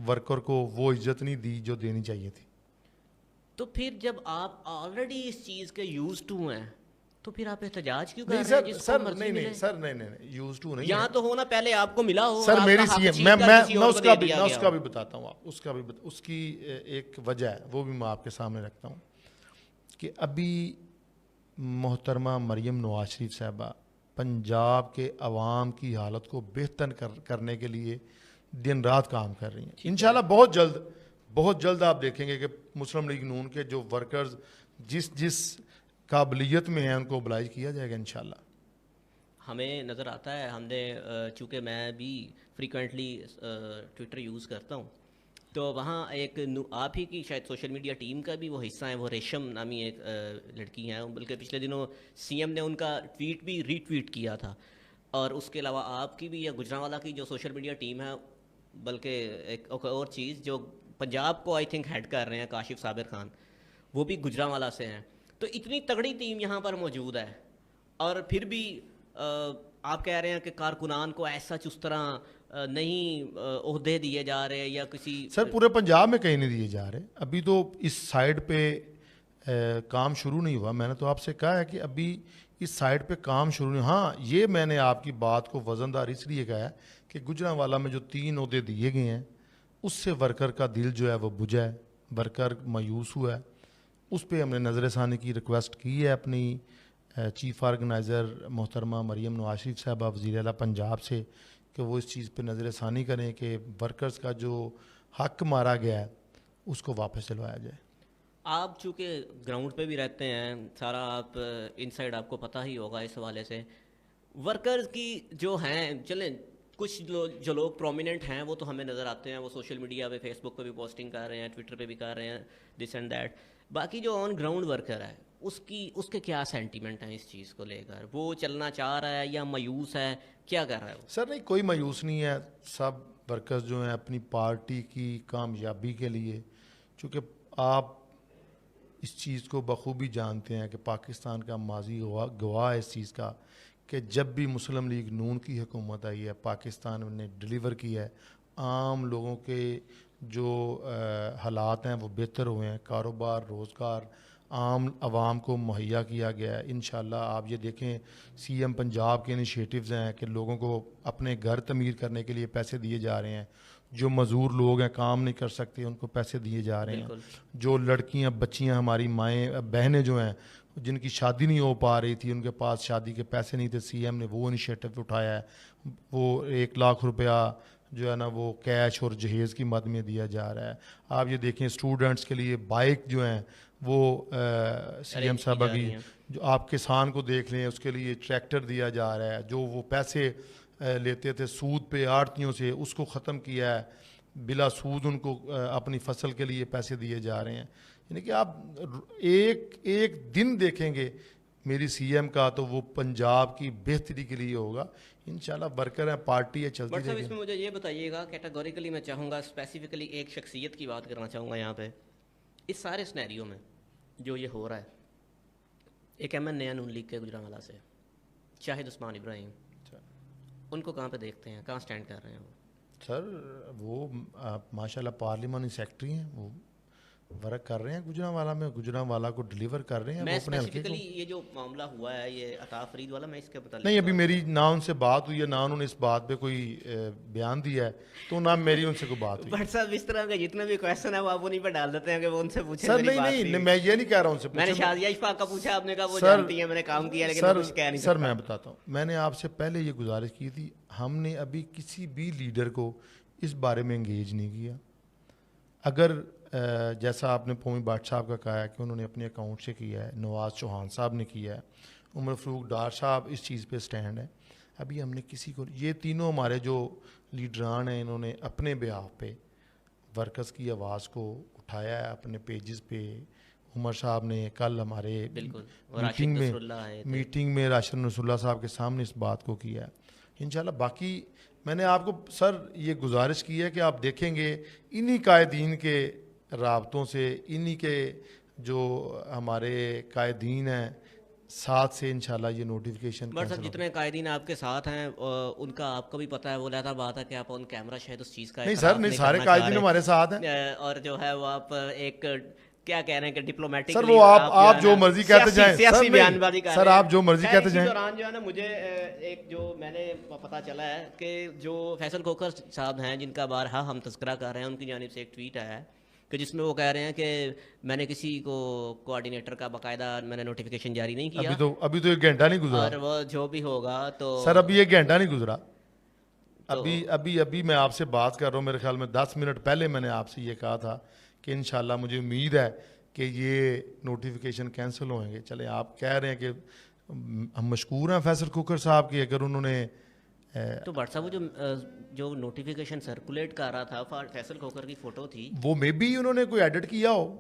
ورکر کو وہ عزت نہیں دی جو دینی چاہیے تھی. تو پھر جب آپ آلریڈی اس چیز کے یوز ٹو ہیں تو پھر آپ احتجاج کیوں کر نہیں رہے ہیں؟ سر, جس سر کو مرضی نہیں ملے. نہیں سر نہیں یوز ٹو نہیں یہاں تو ہونا پہلے آپ کو ملا ہو, سر. آپ میری کا حق سی چھین میں کر کسی اور اس کو کا دے بھی دیا میں اس گیا کا ہو. بھی بتاتا ہوں. آپ اس کی ایک وجہ ہے, وہ بھی میں آپ کے سامنے رکھتا ہوں کہ ابھی محترمہ مریم نواز شریف صاحبہ پنجاب کے عوام کی حالت کو بہتر کرنے کے لیے دن رات کام کر رہی ہیں. انشاءاللہ بہت جلد آپ دیکھیں گے کہ مسلم لیگ نون کے جو ورکرز جس قابلیت میں ہیں ان کو oblige کیا جائے گا انشاءاللہ. ہمیں نظر آتا ہے, ہم نے چونکہ میں بھی فریکوینٹلی ٹویٹر یوز کرتا ہوں, تو وہاں ایک آپ ہی کی شاید سوشل میڈیا ٹیم کا بھی وہ حصہ ہیں, وہ ریشم نامی ایک لڑکی ہیں, بلکہ پچھلے دنوں سی ایم نے ان کا ٹویٹ بھی ری ٹویٹ کیا تھا. اور اس کے علاوہ آپ کی بھی یا گجرانوالہ کی جو سوشل میڈیا ٹیم ہے, بلکہ ایک اور چیز جو پنجاب کو آئی تھنک ہیڈ کر رہے ہیں کاشف صابر خان, وہ بھی گجرانوالہ سے ہیں. تو اتنی تگڑی ٹیم یہاں پر موجود ہے, اور پھر بھی آپ کہہ رہے ہیں کہ کارکنان کو ایسا اس طرح نہیں عہدے دیے جا رہے یا کسی. سر پورے پنجاب میں کہیں نہیں دیے جا رہے. ابھی تو اس سائڈ پہ کام شروع نہیں ہوا. میں نے تو آپ سے کہا ہے کہ ابھی اس سائڈ پہ کام شروع نہیں. ہاں یہ میں نے آپ کی بات کو وزن دار اس لیے کہا ہے کہ گجرانوالہ میں جو 3 عہدے دیے گئے ہیں اس سے ورکر کا دل جو ہے وہ بجھا ہے, ورکر مایوس ہوا ہے. اس پہ ہم نے نظر ثانی کی ریکویسٹ کی ہے اپنی چیف آرگنائزر محترمہ مریم نواز شریف صاحبہ وزیر اعلیٰ پنجاب سے کہ وہ اس چیز پہ نظر ثانی کریں کہ ورکرز کا جو حق مارا گیا ہے اس کو واپس دلوایا جائے. آپ چونکہ گراؤنڈ پہ بھی رہتے ہیں, سارا آپ ان سائڈ آپ کو پتہ ہی ہوگا اس حوالے سے. ورکرز کی جو ہیں, چلیں کچھ جو لوگ پرومیننٹ ہیں وہ تو ہمیں نظر آتے ہیں, وہ سوشل میڈیا پہ فیس بک پہ بھی پوسٹنگ کر رہے ہیں, ٹویٹر پہ بھی کر رہے ہیں دس اینڈ دیٹ. باقی جو آن گراؤنڈ ورکر ہے اس کے کیا سینٹیمنٹ ہیں اس چیز کو لے کر؟ وہ چلنا چاہ رہا ہے یا مایوس ہے, کیا کر رہا ہے وہ؟ سر نہیں, کوئی مایوس نہیں ہے. سب ورکرز جو ہیں اپنی پارٹی کی کامیابی کے لیے, چونکہ آپ اس چیز کو بخوبی جانتے ہیں کہ پاکستان کا ماضی گواہ ہے اس چیز کا کہ جب بھی مسلم لیگ نون کی حکومت آئی ہے پاکستان نے ڈیلیور کیا ہے. عام لوگوں کے جو حالات ہیں وہ بہتر ہوئے ہیں, کاروبار روزگار عام عوام کو مہیا کیا گیا ہے. انشاءاللہ آپ یہ دیکھیں سی ایم پنجاب کے انیشیٹوز ہیں کہ لوگوں کو اپنے گھر تعمیر کرنے کے لیے پیسے دیے جا رہے ہیں, جو مزدور لوگ ہیں کام نہیں کر سکتے ان کو پیسے دیے جا رہے ہیں, جو لڑکیاں بچیاں ہماری مائیں بہنیں جو ہیں جن کی شادی نہیں ہو پا رہی تھی, ان کے پاس شادی کے پیسے نہیں تھے, سی ایم نے وہ انیشیٹو اٹھایا ہے, وہ 1 لاکھ روپیہ جو ہے نا وہ کیش اور جہیز کی مد میں دیا جا رہا ہے. آپ یہ دیکھیں اسٹوڈنٹس کے لیے بائک جو ہیں وہ سی ایم صاحبہ کی, جو آپ کسان کو دیکھ لیں اس کے لیے ٹریکٹر دیا جا رہا ہے, جو وہ پیسے لیتے تھے سود پہ آڑتیوں سے اس کو ختم کیا ہے, بلا سود ان کو اپنی فصل کے لیے پیسے دیے جا رہے ہیں. یعنی کہ آپ ایک دن دیکھیں گے میری سی ایم کا تو وہ پنجاب کی بہتری کے لیے ہوگا انشاءاللہ. ورکر ہیں, پارٹی ہے, چلتی رہے گی. اس میں مجھے یہ بتائیے گا کیٹیگوریکلی میں چاہوں گا اسپیسیفکلی ایک شخصیت کی بات کرنا چاہوں گا یہاں پہ. اس سارے سنیریو میں جو یہ ہو رہا ہے, ایک ایم این اے نون لیگ کے گجرانوالہ سے شاہد عثمان ابراہیم, ان کو کہاں پہ دیکھتے ہیں, کہاں سٹینڈ کر رہے ہیں وہ؟ سر وہ ماشاءاللہ پارلیمانی سیکٹری ہیں, وہ ورک کر رہے ہیں گجرانوالہ میں, گجرانوالہ کو ڈلیور کر رہے ہیں. میں اسپیسیفکلی یہ جو معاملہ ہوا ہے یہ عطا فرید والا, میں اس کے متعلق نہیں, ابھی میری نہ ان سے بات ہوئی ہے نہ انہوں نے اس بات پہ کوئی بیان دیا ہے, تو نہ میری ان سے کوئی بات ہوئی. بٹ صاحب اس طرح کا جتنا بھی کویشچن ہے وہ آپ انہیں پہ ڈال دیتے ہیں کہ وہ ان سے پوچھیں. سر نہیں, میں یہ نہیں کہہ رہا ہوں ان سے. میں نے شازیہ اشفاق کا پوچھا, آپ نے کہا وہ جانتی ہیں, میں نے کام کیا, لیکن میں کچھ کہہ نہیں سر میں بتاتا ہوں, میں نے آپ سے پہلے یہ گزارش کی تھی, ہم نے ابھی کسی بھی لیڈر کو اس بارے میں انگیج نہیں کیا. اگر جیسا آپ نے پومی بٹ صاحب کا کہا ہے کہ انہوں نے اپنے اکاؤنٹ سے کیا ہے, نواز چوہان صاحب نے کیا ہے, عمر فاروق ڈار صاحب اس چیز پہ سٹینڈ ہے, ابھی ہم نے کسی کو, یہ تینوں ہمارے جو لیڈران ہیں انہوں نے اپنے بیاف پہ ورکرز کی آواز کو اٹھایا ہے اپنے پیجز پہ. عمر صاحب نے کل ہمارے میٹنگ میں راشد نصر اللہ صاحب کے سامنے اس بات کو کیا ہے انشاءاللہ. باقی میں نے آپ کو سر یہ گزارش کی ہے کہ آپ دیکھیں گے انہی قائدین کے رابطوں سے, انہی کے جو ہمارے قائدین ہیں ساتھ سے انشاءاللہ یہ نوٹیفیکیشن. بٹ صاحب جتنے قائدین آپ کے ساتھ ہیں ان کا آپ کو بھی پتہ ہے, وہ لہذا بات ہے کہ آپ آن کیمرہ شاید اس چیز کا نہیں سر, نہیں سارے قائدین ہمارے ساتھ ہیں, اور جو ہے وہ آپ ایک کیا کہہ رہے ہیں کہ ڈپلومیٹک سر وہ آپ جو مرضی کہتے جائیں سر, آپ جو مرضی کہتے جائیں. دوران جو ہے نا مجھے ایک جو میں نے پتہ چلا ہے کہ جو فیصل کھوکھر صاحب ہیں جن کا بارہا ہم تذکرہ کر رہے ہیں, ان کی جانب سے ایک ٹویٹ آیا ہے کہ جس میں وہ کہہ رہے ہیں کہ میں نے کسی کو کوآرڈینیٹر کا باقاعدہ میں نے نوٹیفیکیشن جاری نہیں کیا, ابھی تو 1 گھنٹہ نہیں گزرا, اور وہ جو بھی ہوگا تو سر ابھی 1 گھنٹہ نہیں گزرا, ابھی میں آپ سے بات کر رہا ہوں, میرے خیال میں 10 منٹ پہلے میں نے آپ سے یہ کہا تھا کہ انشاءاللہ مجھے امید ہے کہ یہ نوٹیفیکیشن کینسل ہوئیں گے. چلے آپ کہہ رہے ہیں کہ ہم مشکور ہیں فیصل کھوکھر صاحب کی, اگر انہوں نے تو بٹ صاحب وہ جو نوٹیفیکیشن سرکولیٹ کر رہا تھا فیصل کھوکھر کی فوٹو تھی, وہ میں بھی انہوں نے کوئی ایڈٹ کیا ہو.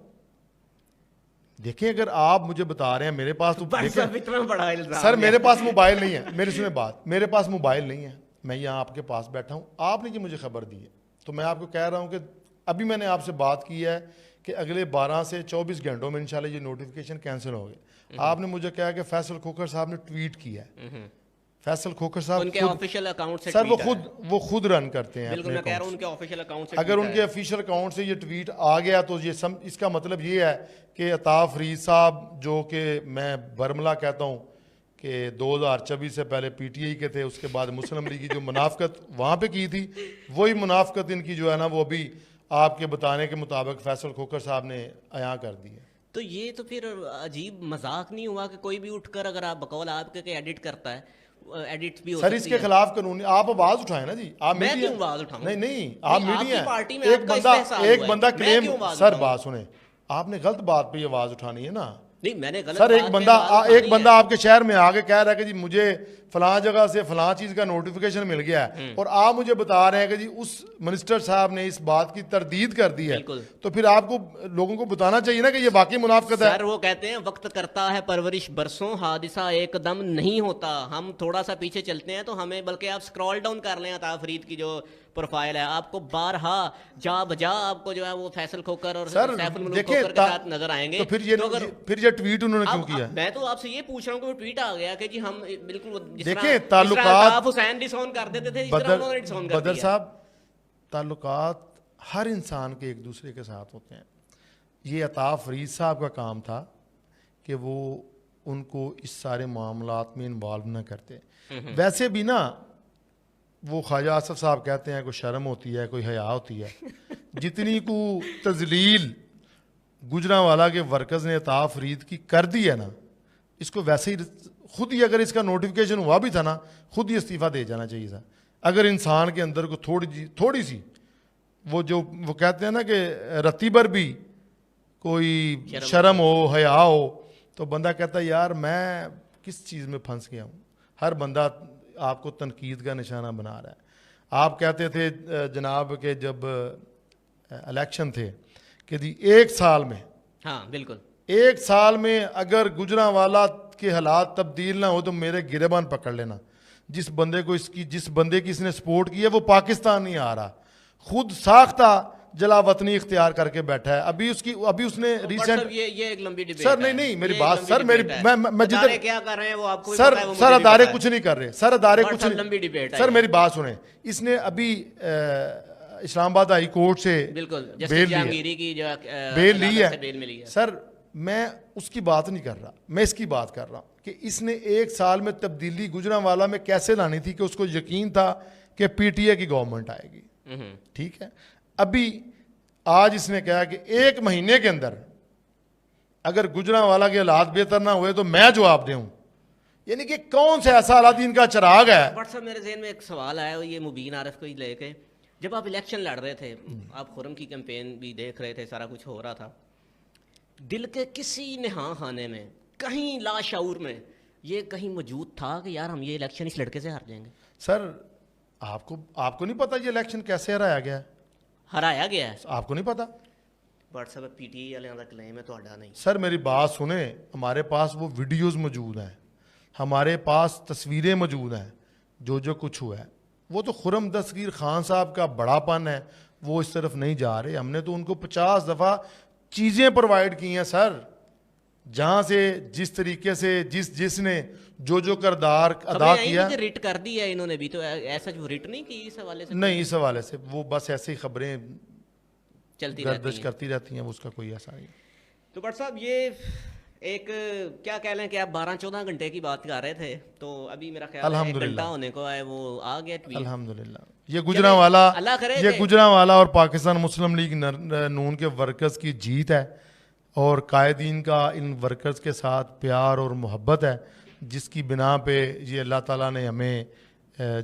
دیکھیں اگر آپ مجھے بتا رہے ہیں, میرے پاس تو سر میرے پاس موبائل نہیں ہے, میری سنیں بات, میرے پاس موبائل نہیں ہے, میں یہاں آپ کے پاس بیٹھا ہوں, آپ نے جو مجھے خبر دی ہے تو میں آپ کو کہہ رہا ہوں کہ ابھی میں نے آپ سے بات کی ہے کہ اگلے 12 سے 24 گھنٹوں میں انشاءاللہ یہ نوٹیفیکیشن کینسل ہو گئے. آپ نے مجھے کہا کہ فیصل کھوکھر صاحب نے ٹویٹ کیا ہے. فیصل کھوکھر صاحب ان کے آفیشیل اکاؤنٹ سے سر وہ خود رن کرتے ہیں, بالکل میں کہہ رہا ہوں ان کے آفیشیل اکاؤنٹ سے, اگر ان کے آفیشیل اکاؤنٹ سے یہ ٹویٹ آ گیا تو یہ اس کا مطلب یہ ہے کہ عطا فرید صاحب, جو کہ میں برملا کہتا ہوں کہ 2024 سے پہلے پی ٹی آئی کے تھے, اس کے بعد مسلم لیگ کی جو منافقت وہاں پہ کی تھی, وہی منافقت ان کی جو ہے نا وہ ابھی آپ کے بتانے کے مطابق فیصل کھوکھر صاحب نے عیاں کر دی ہے. تو یہ تو پھر عجیب مذاق نہیں ہوا کہ کوئی بھی اٹھ کر اگر آپ بقول آپ کے ایڈٹ کرتا ہے, ایڈٹ بھی ہو سر اس کے خلاف قانونی آپ آواز اٹھائیں نا جی, آپ میں کیوں آواز اٹھاؤں؟ نہیں آپ میڈیا ہیں, ایک بندہ کلیم, سر بات سنیں, آپ نے غلط بات پہ یہ آواز اٹھانی ہے نا. نہیں میں نے غلط سر ایک بندہ آپ کے شہر میں آ کے کہہ رہا ہے کہ جی مجھے فلاں جگہ سے فلاں چیز کا نوٹیفیکیشن مل گیا ہے, اور آپ مجھے بتا رہے ہیں کہ جی اس منسٹر صاحب نے اس بات کی تردید کر دی ہے, تو پھر آپ کو لوگوں کو بتانا چاہیے نا کہ یہ واقعی منافقت ہے. سر وہ کہتے ہیں وقت کرتا ہے پرورش برسوں, حادثہ ایک دم نہیں ہوتا, ہم تھوڑا سا پیچھے چلتے ہیں تو ہمیں, بلکہ آپ اسکرول ڈاؤن کر لیں عطا فرید کی جو پروفائل ہے, آپ کو بارہا جا بجا آپ کو جو ہے وہ فیصل کھوکھر اور سیف الملوک کھوکھر کے ساتھ نظر آئیں گے. تو پھر یہ ٹویٹ انہوں نے کیوں کیا؟ میں تو آپ سے یہ پوچھ رہا ہوں کہ وہ ٹویٹ آ گیا کہ جی ہم بالکل دیکھیں تعلقات حسین ڈسون کر دیتے تھے, بدر صاحب تعلقات ہر انسان کے ایک دوسرے کے ساتھ ہوتے ہیں. یہ عطا فرید صاحب کا کام تھا کہ وہ ان کو اس سارے معاملات میں انوالو نہ کرتے. ویسے بھی نا وہ خواجہ آصف صاحب کہتے ہیں کوئی شرم ہوتی ہے, کوئی حیا ہوتی ہے, جتنی کو تذلیل گجرانوالہ کے ورکرز نے عطا فرید کی کر دی ہے نا, اس کو ویسے ہی خود ہی اگر اس کا نوٹیفیکیشن ہوا بھی تھا نا خود ہی استعفیٰ دے جانا چاہیے تھا. اگر انسان کے اندر کو تھوڑی سی وہ کہتے ہیں نا کہ رتی بھر بھی کوئی شرم ہو حیا ہو تو بندہ کہتا ہے یار میں کس چیز میں پھنس گیا ہوں. ہر بندہ آپ کو تنقید کا نشانہ بنا رہا ہے. آپ کہتے تھے جناب کہ جب الیکشن تھے کہ جی 1 سال میں, ہاں بالکل 1 سال میں اگر گجرانوالہ کے حالات تبدیل نہ ہو تو میرے گریبان پکڑ لینا. جس بندے کی اس نے سپورٹ کی ہے وہ پاکستان نہیں آ رہا, خود ساختہ جلا وطنی اختیار کر کے بیٹھا ہے. ابھی اس نے ریسنٹ یہ ایک لمبی ڈیبیٹ سر نہیں میری بات سر میں جدھر کیا کر رہے ہیں وہ آپ کو سر ادارے کچھ نہیں کر رہے, سر ادارے کچھ لمبی ڈیبیٹ سر میری بات سنیں. اس نے ابھی اسلام آباد ہائی کورٹ سے بالکل بیل لی ہے. سر میں اس کی بات نہیں کر رہا, میں اس کی بات کر رہا ہوں کہ اس نے 1 سال میں تبدیلی گجرانوالہ میں کیسے لانی تھی کہ اس کو یقین تھا کہ پی ٹی اے کی گورنمنٹ آئے گی. ٹھیک ہے, ابھی آج اس نے کہا کہ 1 مہینے کے اندر اگر گجرانوالہ کے حالات بہتر نہ ہوئے تو میں جواب دوں. یعنی کہ کون سے ایسا الادین کا چراغ ہے. بٹ صاحب میرے ذہن میں ایک سوال آیا, یہ مبین عارف کو ہی لے کے, جب آپ الیکشن لڑ رہے تھے, آپ خرم کی کیمپین بھی دیکھ رہے تھے, سارا کچھ ہو رہا تھا, دل کے کسی نہاں خانے میں کہیں لاشعور میں یہ کہیں موجود تھا کہ یار ہم یہ الیکشن اس لڑکے سے ہار جائیں گے؟ سر آپ کو نہیں پتا یہ الیکشن کیسے ہرایا گیا ہے؟ ہرایا گیا ہے آپ کو نہیں پتا؟ بٹ صاحب پی ٹی اے والوں کا کلیم ہے, تہاڈا نہیں. سر میری بات سنیں, ہمارے پاس وہ ویڈیوز موجود ہیں, ہمارے پاس تصویریں موجود ہیں, جو کچھ ہوا ہے. وہ تو خرم دستگیر خان صاحب کا بڑا پن ہے, وہ اس طرف نہیں جا رہے. ہم نے تو ان کو 50 دفعہ چیزیں پرووائڈ کی ہیں سر, جہاں سے جس طریقے سے جس نے جو کردار ادا کیا. ریٹ کر دی ہے انہوں نے بھی, تو ایسا جو ریٹ نہیں کی اس حوالے سے نہیں, اس حوالے سے وہ بس ایسی خبریں چلتی گردش کرتی رہتی ہیں, اس کا کوئی ایسا نہیں. تو بٹ صاحب یہ ایک کیا کہہ لیں کہ آپ 12-14 گھنٹے کی بات کر رہے تھے, تو ابھی میرا خیال ہے 1 گھنٹہ ہونے کو ہے, وہ آ گیا ٹویٹ. الحمدللہ یہ گجرانوالہ اور پاکستان مسلم لیگ نون کے ورکرز کی جیت ہے, اور قائدین کا ان ورکرز کے ساتھ پیار اور محبت ہے, جس کی بنا پہ یہ اللہ تعالیٰ نے ہمیں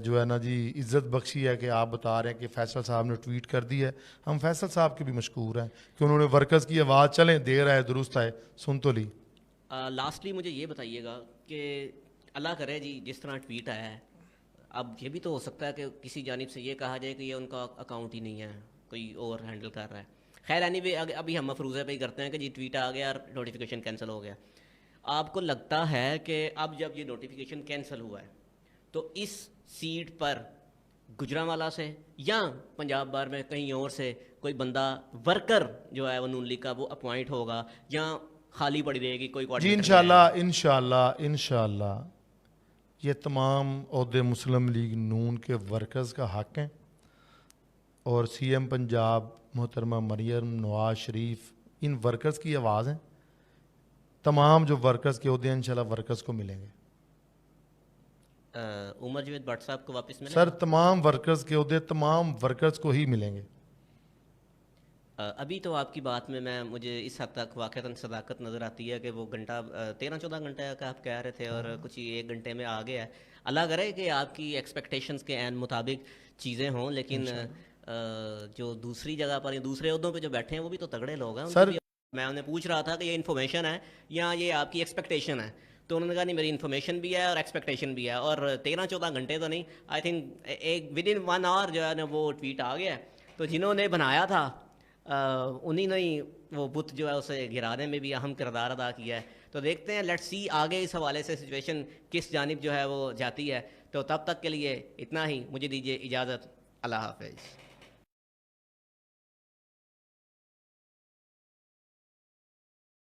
جو ہے نا جی عزت بخشی ہے کہ آپ بتا رہے ہیں کہ فیصل صاحب نے ٹویٹ کر دی ہے. ہم فیصل صاحب کے بھی مشکور ہیں کہ انہوں نے ورکرز کی آواز چلیں دیر ہے درست ہے سن تو لی. لاسٹلی مجھے یہ بتائیے گا کہ اللہ کرے جی جس طرح ٹویٹ آیا ہے, اب یہ بھی تو ہو سکتا ہے کہ کسی جانب سے یہ کہا جائے کہ یہ ان کا اکاؤنٹ ہی نہیں ہے, کوئی اور ہینڈل کر رہا ہے. خیر اینی وے ابھی ہم مفروضے پہ ہی کرتے ہیں کہ جی ٹویٹ آ گیا اور نوٹیفیکیشن کینسل ہو گیا. آپ کو لگتا ہے کہ اب جب یہ نوٹیفیکیشن کینسل ہوا ہے تو اس سیٹ پر گجرانوالہ سے یا پنجاب بار میں کہیں اور سے کوئی بندہ ورکر جو ہے وہ نون لیگ کا وہ اپوائنٹ ہوگا یا خالی پڑی رہے گی کوئی؟ جی انشاءاللہ یہ تمام عہدے مسلم لیگ نون کے ورکرز کا حق ہیں, اور سی ایم پنجاب محترمہ مریم نواز شریف ان ورکرز کی آواز ہیں. تمام جو ورکرز کے عہدے ہیں انشاءاللہ ورکرز کو ملیں گے. عمر جاوید بٹ صاحب کو واپس ملیں سر تمام ورکرز کے عہدے تمام ورکرز کو ہی ملیں گے. ابھی تو آپ کی بات میں مجھے اس حد تک واقعتاً صداقت نظر آتی ہے کہ وہ گھنٹہ 13-14 گھنٹے کا آپ کہہ رہے تھے اور کچھ 1 گھنٹے میں آ گیا ہے. اللہ کرے کہ آپ کی ایکسپیکٹیشنز کے عین مطابق چیزیں ہوں, لیکن جو دوسری جگہ پر دوسرے عہدوں پہ جو بیٹھے ہیں وہ بھی تو تگڑے لوگ ہیں. سر میں انہیں پوچھ رہا تھا کہ یہ انفارمیشن ہے یا یہ آپ کی ایکسپیکٹیشن ہے, تو انہوں نے کہا نہیں میری انفارمیشن بھی ہے اور ایکسپیکٹیشن بھی ہے, اور 13-14 گھنٹے تو نہیں, آئی تھنک ایک ود ان 1 آور جو ہے نا وہ ٹویٹ آ گیا ہے. تو جنہوں نے بنایا تھا انہی نے ہی وہ بت جو ہے اسے گرانے میں بھی اہم کردار ادا کیا ہے. تو دیکھتے ہیں لیٹ سی آگے اس حوالے سے سچویشن کس جانب جو ہے وہ جاتی ہے. تو تب تک کے لیے اتنا ہی, مجھے دیجیے اجازت, اللہ حافظ.